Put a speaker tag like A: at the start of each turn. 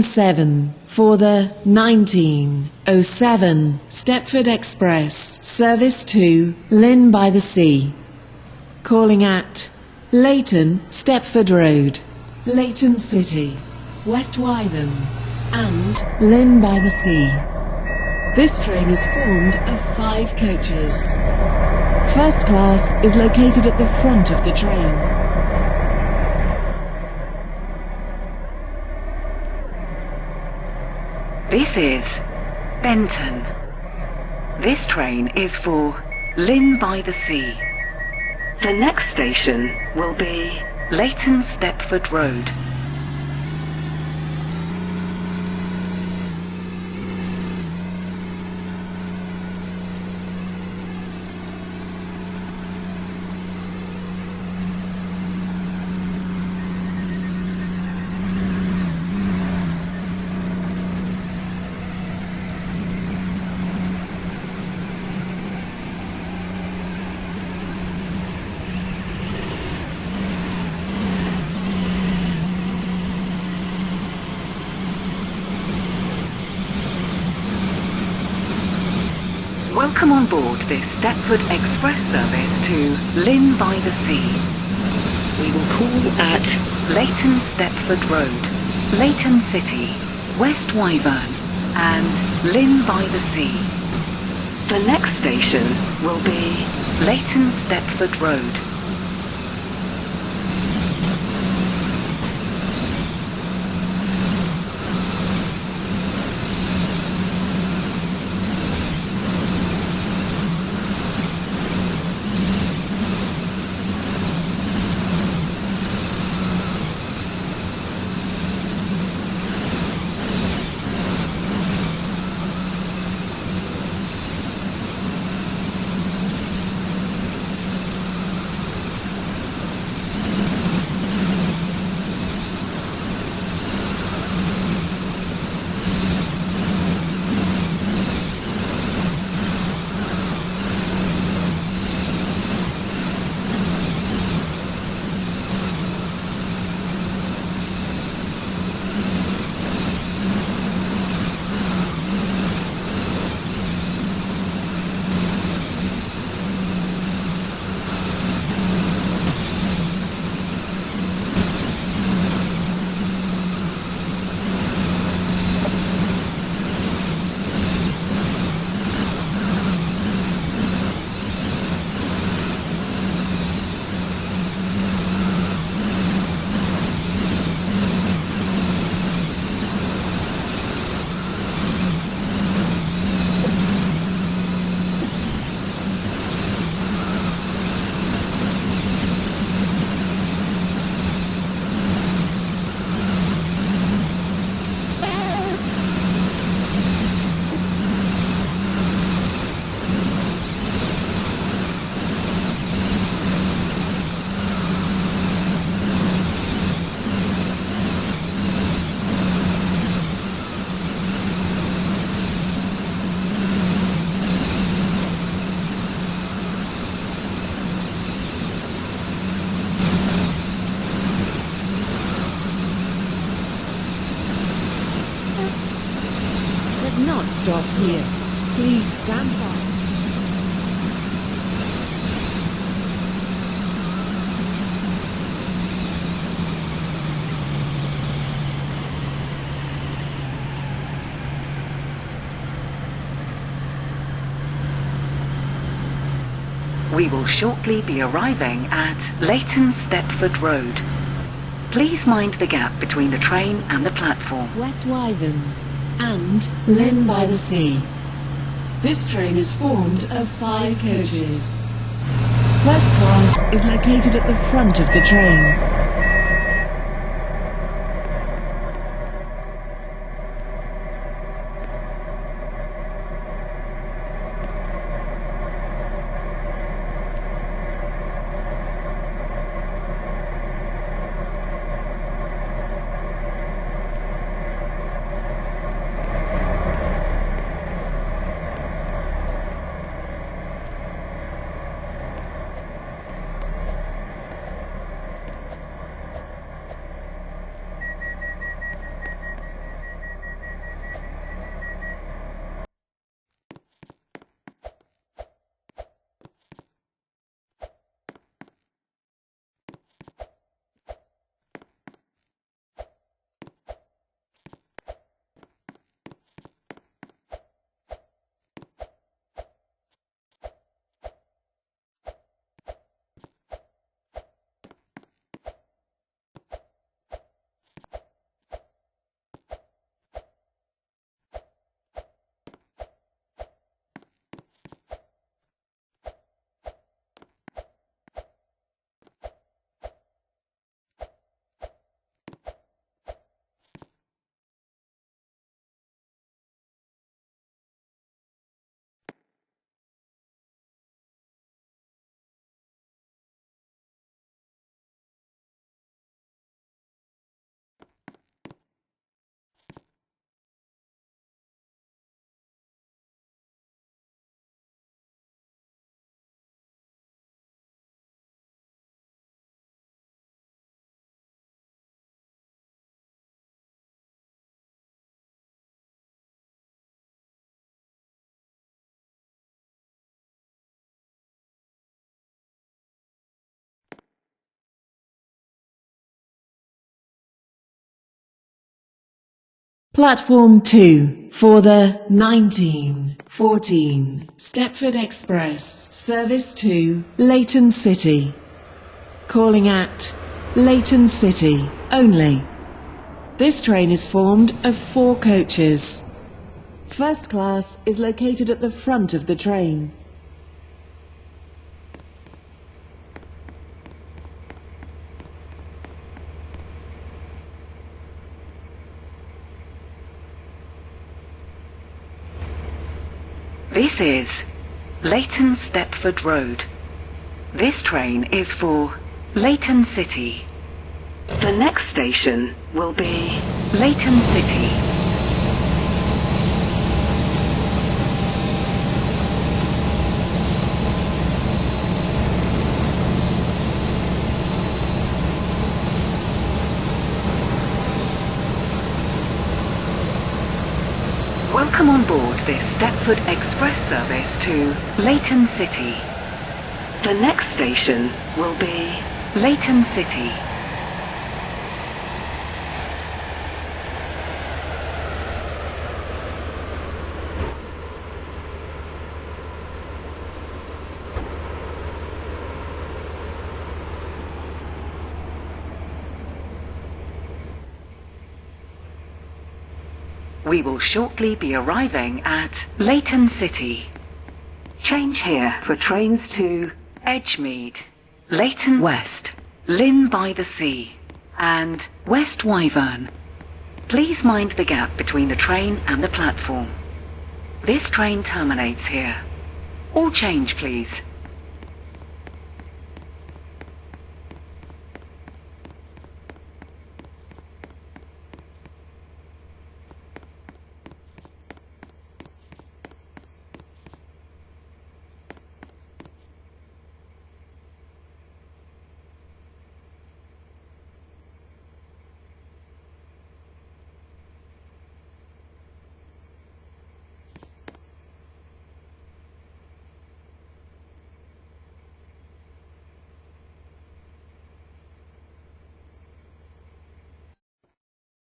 A: 7 for the 1907 Stepford Express service to Lynn by the Sea. Calling at Leighton, Stepford Road, Leighton City, West Wyvern and Lynn by the Sea. This train is formed of 5 coaches. First class is located at the front of the train.
B: This is Benton. This train is for Lynn by the Sea. The next station will be Leighton Stepford Road. Welcome on board this Stepford Express service to Lynn by the Sea. We will call at Leighton Stepford Road, Leighton City, West Wyvern and Lynn by the Sea. The next station will be Leighton Stepford Road.
A: Does not stop here. Please stand by.
B: We will shortly be arriving at Leighton Stepford Road. Please mind the gap between the train and the platform.
A: West Wyvern and Lynn by the Sea. This train is formed of 5 coaches. First class is located at the front of the train. Platform 2 for the 1914 Stepford Express service to Leighton City. Calling at Leighton City only. This train is formed of 4 coaches. First class is located at the front of the train.
B: This is Leighton Stepford Road. This train is for Leighton City. The next station will be Leighton City. Welcome on board this Stepford Express service to Leighton City. The next station will be Leighton City. We will shortly be arriving at Leighton City. Change here for trains to Edgemead, Leighton West, Lynn by the Sea, and West Wyvern. Please mind the gap between the train and the platform. This train terminates here. All change, please.